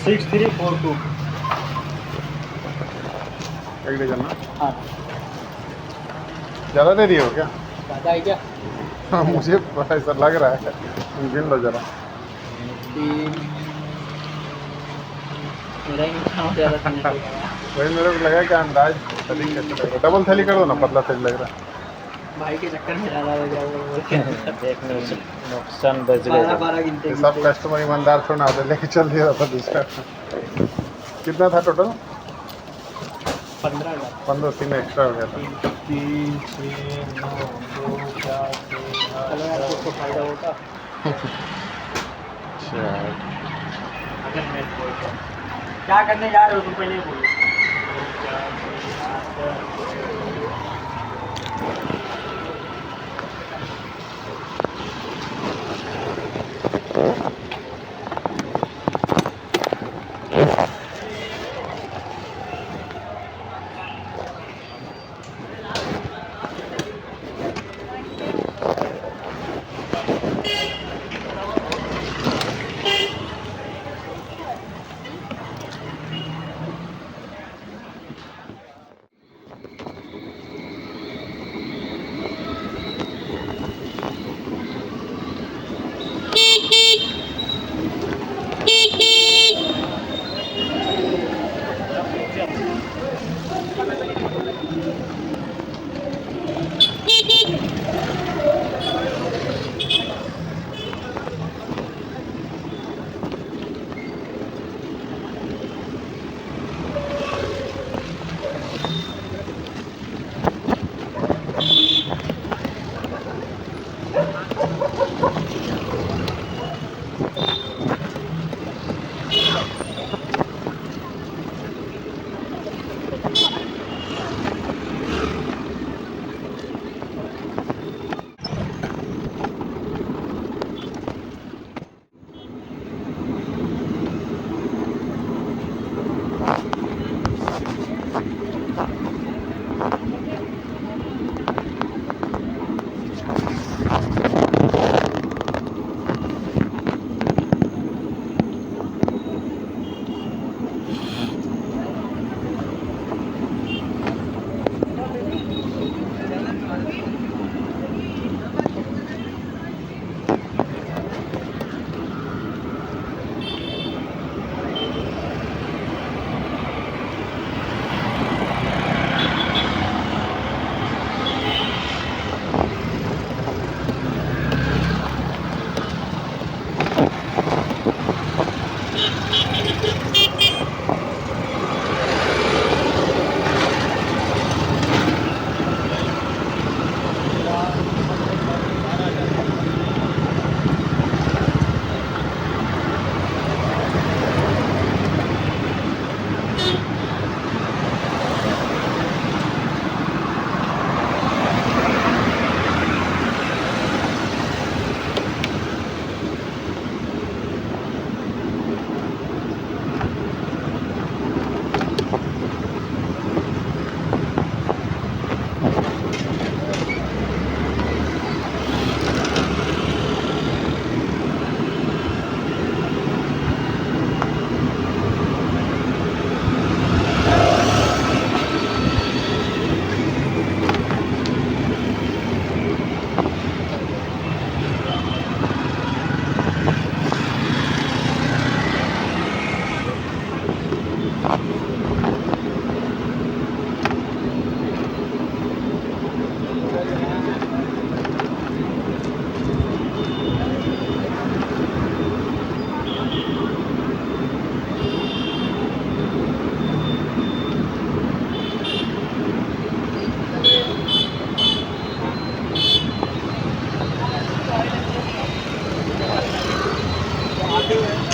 6342। एक डजन ना? हाँ। ज़्यादा दे दिए हो क्या? ज़्यादा है क्या? हाँ मुझे ऐसा लग रहा है, तुम गिन लो जरा। 3। मेरा ही नुकसान ज़्यादा था नहीं। वही मेरे को लगा कि अंदाज थैली कैसे लग रहा है। डबल थैली कर दो ना, पतला थैली लग रहा है। भाई के चक्कर में ज़्यादा हो गया बोल के देख नुकसान बच 12 गए। 12 गिनते सब गिनते कस्टमर ईमानदार थोड़ा ना होते, लेके चल दिया था दूसरा। कितना था टोटल? 15,000। 15, 3 एक्स्ट्रा हो गया था। 3 6 9 2 4 चलो यार कुछ तो फायदा होगा। अगर मैं बोलता क्या करने जा रहे हो तुम पहले ही बोलो। आते हुए